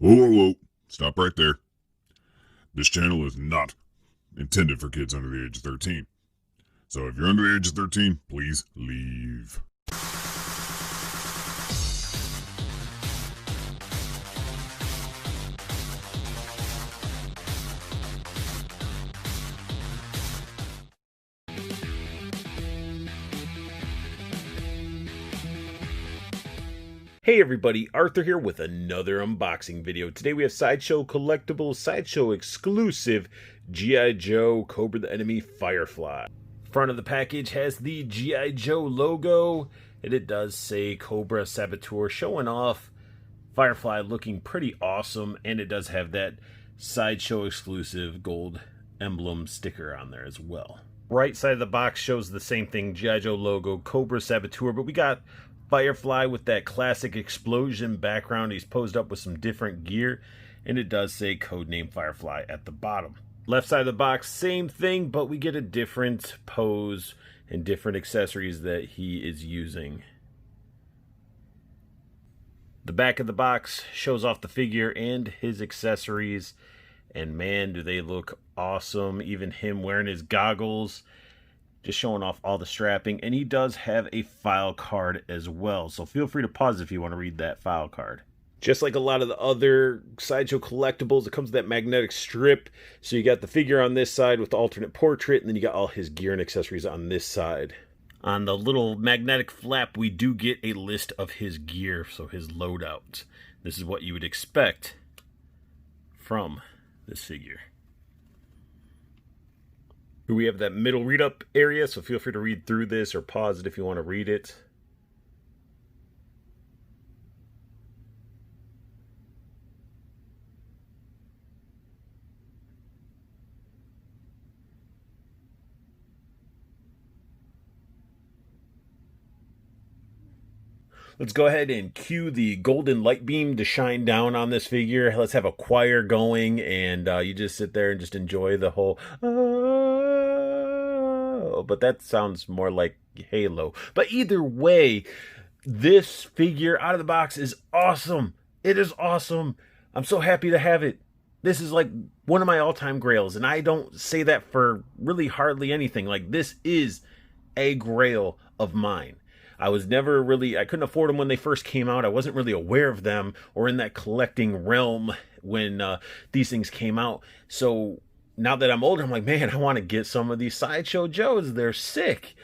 Whoa, whoa, whoa. Stop right there. This channel is not intended for kids under the age of 13. So if you're under the age of 13, please leave. Hey everybody, Arthur here with another unboxing video. Today we have Sideshow Collectibles, Sideshow exclusive G.I. Joe Cobra the Enemy Firefly. Front of the package has the G.I. Joe logo, and it does say Cobra Saboteur, showing off Firefly looking pretty awesome, and it does have that Sideshow exclusive gold emblem sticker on there as well. Right side of the box shows the same thing, G.I. Joe logo, Cobra Saboteur, but we got Firefly with that classic explosion background. He's posed up with some different gear, and it does say codename Firefly at the bottom. Left side of the box, same thing, but we get a different pose and different accessories that he is using. The back of the box shows off the figure and his accessories, and man, do they look awesome. Even him wearing his goggles, just showing off all the strapping, and he does have a file card as well, so feel free to pause if you want to read that file card. Just like a lot of the other Sideshow collectibles, it comes with that magnetic strip, so you got the figure on this side with the alternate portrait, and then you got all his gear and accessories on this side. On the little magnetic flap, we do get a list of his gear, so his loadout. This is what you would expect from this figure. We have that middle read-up area, so feel free to read through this or pause it if you want to read it. Let's go ahead and cue the golden light beam to shine down on this figure. Let's have a choir going, and you just sit there and just enjoy the whole... but that sounds more like Halo. But either way, this figure out of the box is awesome. It is awesome. I'm so happy to have it. This is like one of my all-time grails, and I don't say that for really hardly anything. Like, this is a grail of mine. I couldn't afford them when they first came out. I wasn't really aware of them or in that collecting realm when these things came out. So now that I'm older, I'm like, man, I want to get some of these Sideshow Joes. They're sick.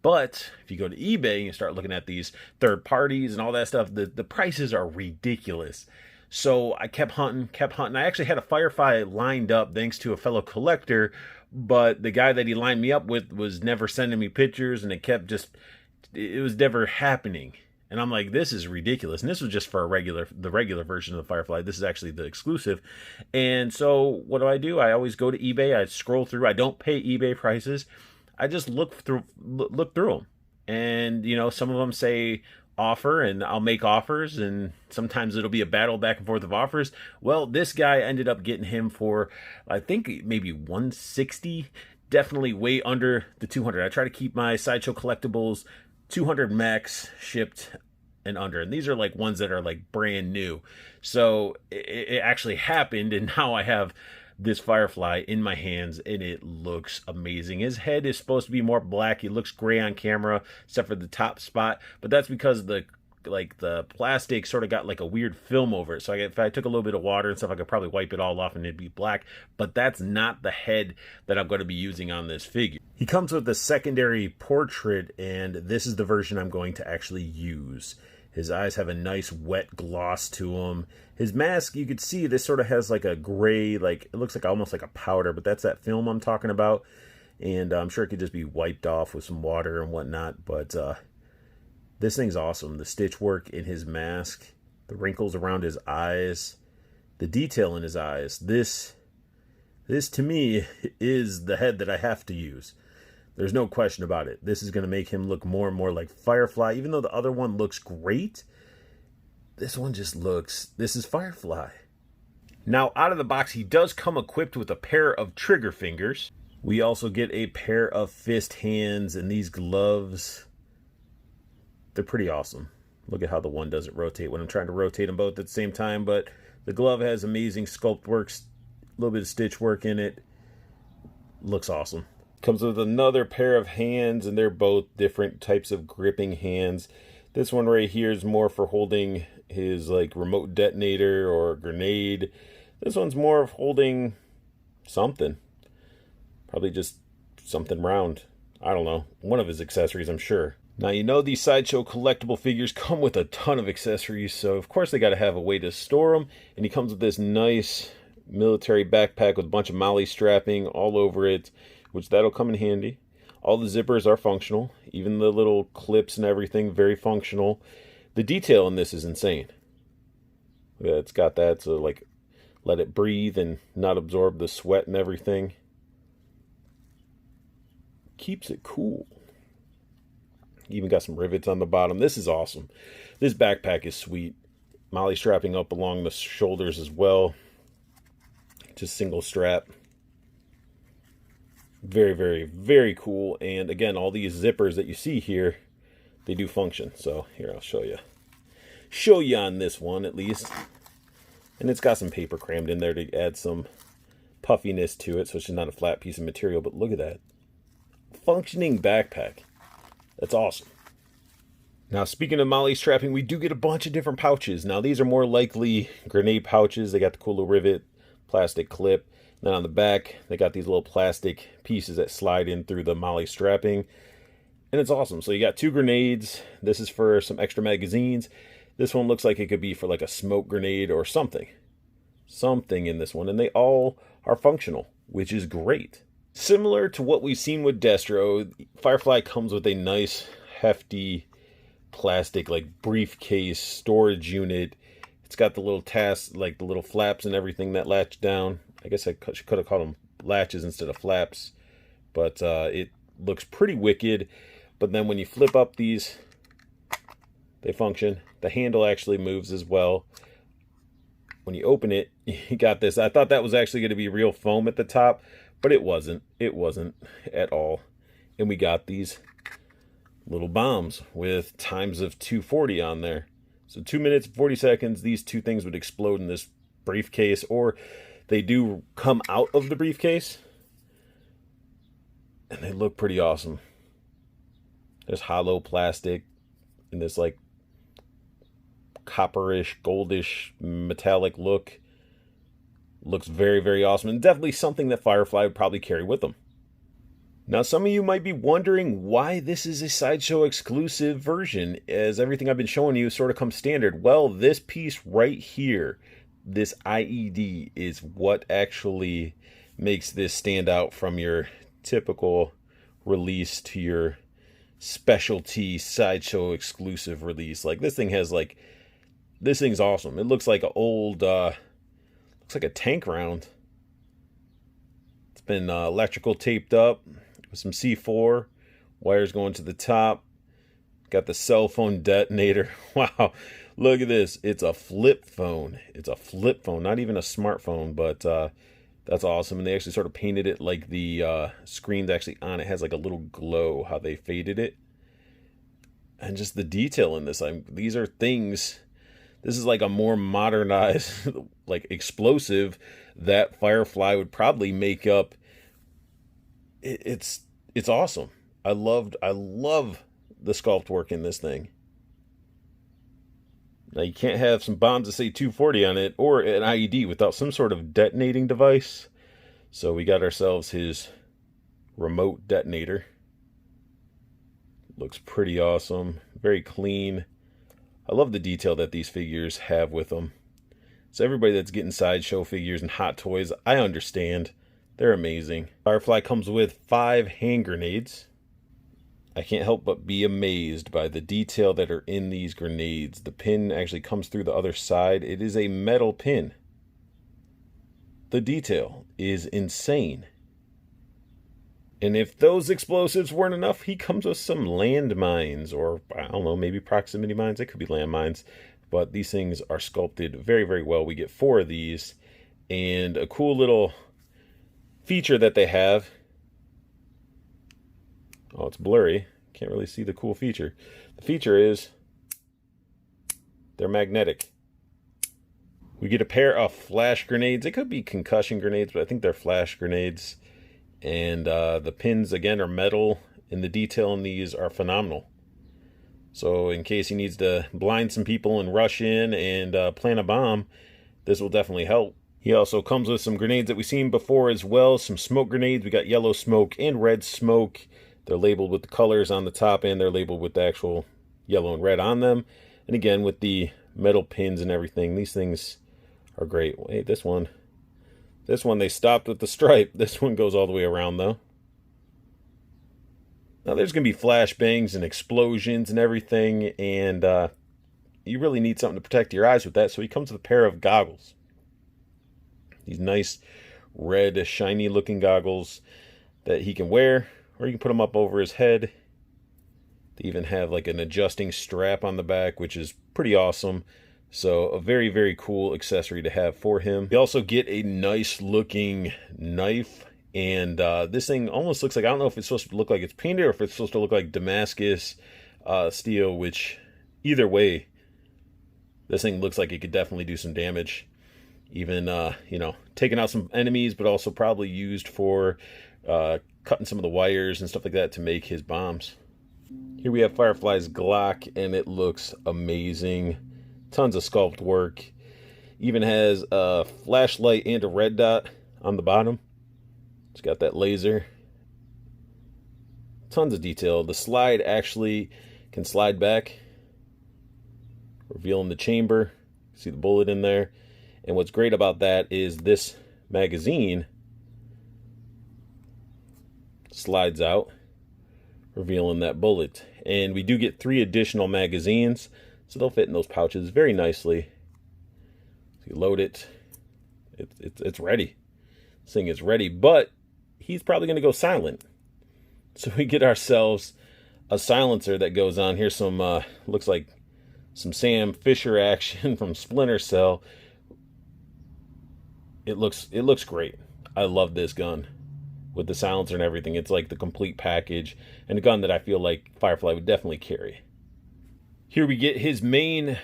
But if you go to eBay and you start looking at these third parties and all that stuff, the prices are ridiculous. So I kept hunting. I actually had a Firefly lined up thanks to a fellow collector, but the guy that he lined me up with was never sending me pictures, and it was never happening. And I'm like, this is ridiculous. And this was just for the regular version of the Firefly. This is actually the exclusive. And so what do? I always go to eBay. I scroll through. I don't pay eBay prices. I just look through them. And, you know, some of them say offer, and I'll make offers. And sometimes it'll be a battle back and forth of offers. Well, this guy ended up getting him for, I think, maybe $160. Definitely way under the $200. I try to keep my Sideshow Collectibles 200 max shipped and under, and these are like ones that are like brand new. So it actually happened, and now I have this Firefly in my hands, and it looks amazing. His head is supposed to be more black. He looks gray on camera except for the top spot, but that's because the plastic sort of got like a weird film over it. So if I took a little bit of water and stuff, I could probably wipe it all off and it'd be black. But that's not the head that I'm going to be using on this figure. He comes with a secondary portrait, and this is the version I'm going to actually use. His eyes have a nice wet gloss to them. His mask, you could see this sort of has like a gray, like it looks like almost like a powder, but that's that film I'm talking about. And I'm sure it could just be wiped off with some water and whatnot. But this thing's awesome. The stitch work in his mask, the wrinkles around his eyes, the detail in his eyes. This to me is the head that I have to use. There's no question about it. This is going to make him look more and more like Firefly. Even though the other one looks great, this one just looks... This is Firefly. Now, out of the box, he does come equipped with a pair of trigger fingers. We also get a pair of fist hands, and these gloves... They're pretty awesome. Look at how the one doesn't rotate when I'm trying to rotate them both at the same time, but The glove has amazing sculpt works, a little bit of stitch work in it. Looks awesome. Comes with another pair of hands, and they're both different types of gripping hands. This one right here is more for holding his like remote detonator or grenade. This one's more of holding something. Probably just something round. I don't know. One of his accessories, I'm sure. Now, you know these Sideshow collectible figures come with a ton of accessories, so of course they got to have a way to store them. And he comes with this nice military backpack with a bunch of MOLLE strapping all over it, which that'll come in handy. All the zippers are functional. Even the little clips and everything, very functional. The detail in this is insane. Yeah, it's got that to like let it breathe and not absorb the sweat and everything. Keeps it cool. Even got some rivets on the bottom. This is awesome. This backpack is sweet. MOLLE strapping up along the shoulders as well. Just single strap. Very, very, very cool. And again, all these zippers that you see here, they do function. So here, I'll show you. Show you on this one at least. And it's got some paper crammed in there to add some puffiness to it, so it's just not a flat piece of material. But look at that. Functioning backpack. That's awesome. Now, speaking of MOLLE strapping, we do get a bunch of different pouches. Now, these are more likely grenade pouches. They got the cool little rivet, plastic clip. Then on the back, they got these little plastic pieces that slide in through the MOLLE strapping. And it's awesome. So you got 2 grenades. This is for some extra magazines. This one looks like it could be for like a smoke grenade or something. Something in this one. And they all are functional, which is great. Similar to what we've seen with Destro, Firefly comes with a nice, hefty plastic like briefcase storage unit. It's got the little like the little flaps and everything that latch down. I guess I could have called them latches instead of flaps, but it looks pretty wicked. But then when you flip up these, they function. The handle actually moves as well. When you open it, you got this. I thought that was actually going to be real foam at the top, but it wasn't. It wasn't at all. And we got these little bombs with times of 240 on there. So 2 minutes, 40 seconds, these 2 things would explode in this briefcase, or they do come out of the briefcase. And they look pretty awesome. There's hollow plastic in this like copperish, goldish, metallic look. Looks very, very awesome, and definitely something that Firefly would probably carry with them. Now, some of you might be wondering why this is a Sideshow exclusive version, as everything I've been showing you sort of comes standard. Well, this piece right here, this IED, is what actually makes this stand out from your typical release to your specialty Sideshow exclusive release. Like, this thing has like, this thing's awesome. It looks like an old, looks like a tank round. It's been electrical taped up with some C4 wires going to the top. Got the cell phone detonator. Wow, look at this. It's a flip phone. It's a flip phone, not even a smartphone, but that's awesome. And they actually sort of painted it like the screen's actually on. It has like a little glow, how they faded it. And just the detail in this. These are things. This is like a more modernized, like explosive that Firefly would probably make up. It's awesome. I love the sculpt work in this thing. Now you can't have some bombs that say 240 on it or an IED without some sort of detonating device. So we got ourselves his remote detonator. Looks pretty awesome. Very clean. I love the detail that these figures have with them. So everybody that's getting Sideshow figures and Hot Toys, I understand. They're amazing. Firefly comes with 5 hand grenades. I can't help but be amazed by the detail that are in these grenades. The pin actually comes through the other side. It is a metal pin. The detail is insane. And if those explosives weren't enough, he comes with some landmines, or I don't know, maybe proximity mines. It could be landmines. But these things are sculpted very, very well. We get 4 of these. And a cool little feature that they have. Oh, it's blurry. Can't really see the cool feature. The feature is they're magnetic, We get a pair of flash grenades. They could be concussion grenades, but I think they're flash grenades. And the pins, again, are metal, and the detail in these are phenomenal. So in case he needs to blind some people and rush in and plant a bomb, this will definitely help. He also comes with some grenades that we've seen before as well. Some smoke grenades. We got yellow smoke and red smoke. They're labeled with the colors on the top, and they're labeled with the actual yellow and red on them. And again, with the metal pins and everything, these things are great. Wait, this one they stopped with the stripe. This one goes all the way around though. Now there's going to be flashbangs and explosions and everything, and you really need something to protect your eyes with that, so he comes with a pair of goggles. These nice red shiny looking goggles that he can wear, or you can put them up over his head. They even have like an adjusting strap on the back, which is pretty awesome. So a very, very cool accessory to have for him. You also get a nice looking knife. And this thing almost looks like, I don't know if it's supposed to look like it's painted or if it's supposed to look like Damascus steel, which either way, this thing looks like it could definitely do some damage. Even, you know, taking out some enemies, but also probably used for cutting some of the wires and stuff like that to make his bombs. Here we have Firefly's Glock, and it looks amazing. Tons of sculpt work. Even has a flashlight and a red dot on the bottom. It's got that laser. Tons of detail. The slide actually can slide back, revealing the chamber. See the bullet in there. And what's great about that is this magazine slides out, revealing that bullet. And we do get 3 additional magazines, so they'll fit in those pouches very nicely. So you load it. It's ready. This thing is ready, but he's probably going to go silent. So we get ourselves a silencer that goes on. Here's some, looks like some Sam Fisher action from Splinter Cell. It looks great. I love this gun with the silencer and everything. It's like the complete package, and a gun that I feel like Firefly would definitely carry. Here we get his main,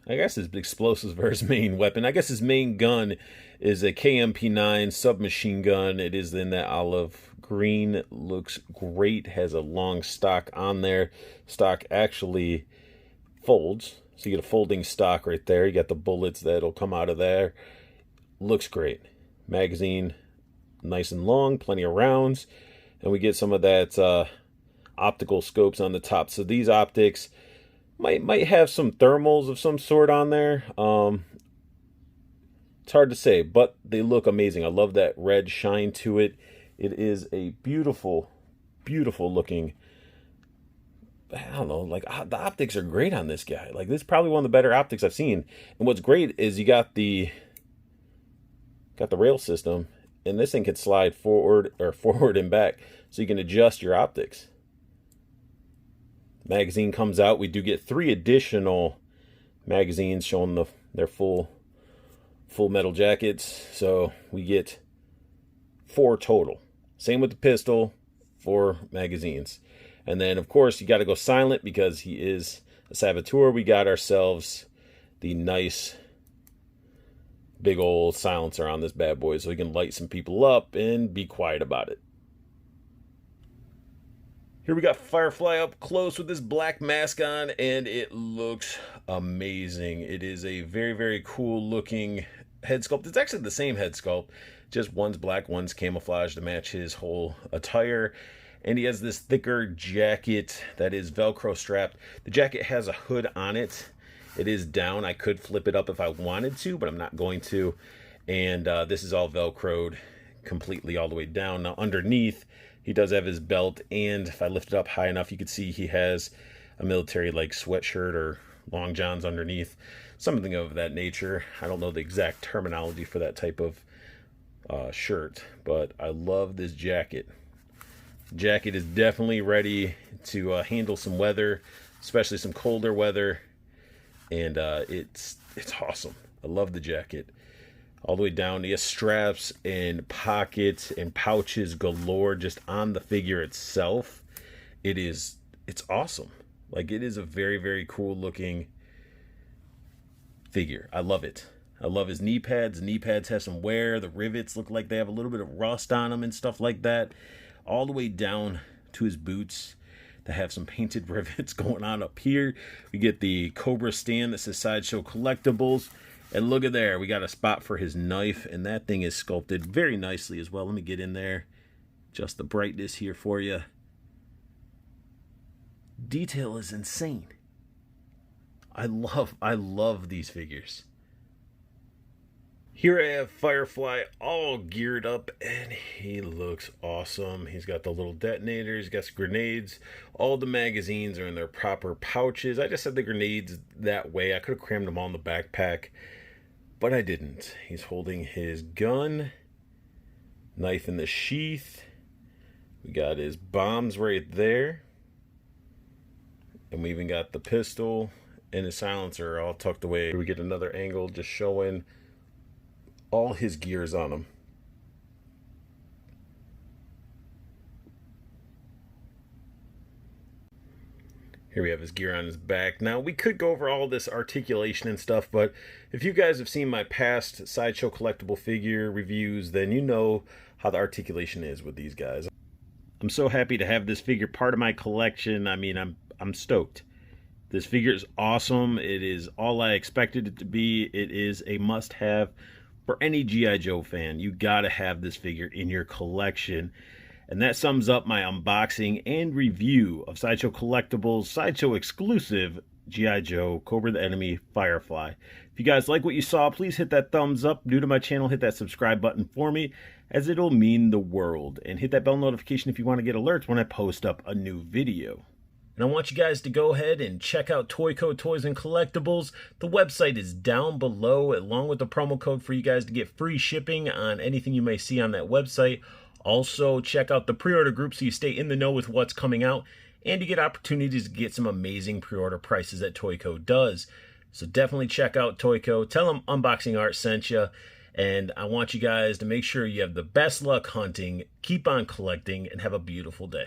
I guess his explosives for his main weapon. I guess his main gun is a KMP9 submachine gun. It is in that olive green. It looks great. Has a long stock on there. Stock actually folds. So you get a folding stock right there. You got the bullets that'll come out of there. Looks great. Magazine nice and long. Plenty of rounds. And we get some of that optical scopes on the top. So these optics might have some thermals of some sort on there. It's hard to say, but they look amazing. I love that red shine to it. It is a beautiful, beautiful looking, I don't know, like the optics are great on this guy. Like this is probably one of the better optics I've seen. And what's great is you got the rail system, and this thing can slide forward and back, so you can adjust your optics. Magazine comes out. We do get 3 additional magazines showing their full metal jackets, so we get 4 total. Same with the pistol, 4 magazines. And then of course you got to go silent because he is a saboteur. We got ourselves the nice big old silencer on this bad boy, so we can light some people up and be quiet about it. Here we got Firefly up close with this black mask on, and it looks amazing. It is a very, very cool looking head sculpt. It's actually the same head sculpt, just one's black, one's camouflage to match his whole attire. And he has this thicker jacket that is Velcro strapped. The jacket has a hood on it. It is down. I could flip it up if I wanted to, but I'm not going to. And this is all Velcroed completely all the way down. Now underneath, he does have his belt, and if I lift it up high enough, you can see he has a military like sweatshirt or long johns underneath, something of that nature. I don't know the exact terminology for that type of shirt, but I love this jacket. Jacket is definitely ready to handle some weather, especially some colder weather, and it's awesome. I love the jacket. All the way down, he has straps and pockets and pouches galore just on the figure itself. It's awesome. Like, it is a very, very cool looking figure. I love it. I love his knee pads. The knee pads have some wear. The rivets look like they have a little bit of rust on them and stuff like that. All the way down to his boots that have some painted rivets going on up here. We get the Cobra stand that says Sideshow Collectibles. And look at there, we got a spot for his knife, and that thing is sculpted very nicely as well. Let me get in there. Just the brightness here for you. Detail is insane. I love these figures. Here I have Firefly all geared up, and he looks awesome. He's got the little detonators, he's got some grenades. All the magazines are in their proper pouches. I just had the grenades that way. I could have crammed them all in the backpack, but I didn't. He's holding his gun, knife in the sheath. We got his bombs right there. And we even got the pistol and his silencer all tucked away. We get another angle just showing all his gears on him. Here we have his gear on his back. Now, we could go over all this articulation and stuff, but if you guys have seen my past Sideshow collectible figure reviews, then you know how the articulation is with these guys. I'm so happy to have this figure part of my collection. I mean, I'm stoked. This figure is awesome. It is all I expected it to be. It is a must-have for any G.I. Joe fan. You gotta have this figure in your collection. And that sums up my unboxing and review of Sideshow Collectibles, Sideshow exclusive G.I. Joe, Cobra the Enemy, Firefly. If you guys like what you saw, please hit that thumbs up. New to my channel, hit that subscribe button for me, as it'll mean the world. And hit that bell notification if you want to get alerts when I post up a new video. And I want you guys to go ahead and check out Toyco Toys and Collectibles. The website is down below, along with the promo code for you guys to get free shipping on anything you may see on that website. Also, check out the pre-order group so you stay in the know with what's coming out, and you get opportunities to get some amazing pre-order prices that Toyco does. So definitely check out Toyco. Tell them Unboxing Art sent you. And I want you guys to make sure you have the best luck hunting, keep on collecting, and have a beautiful day.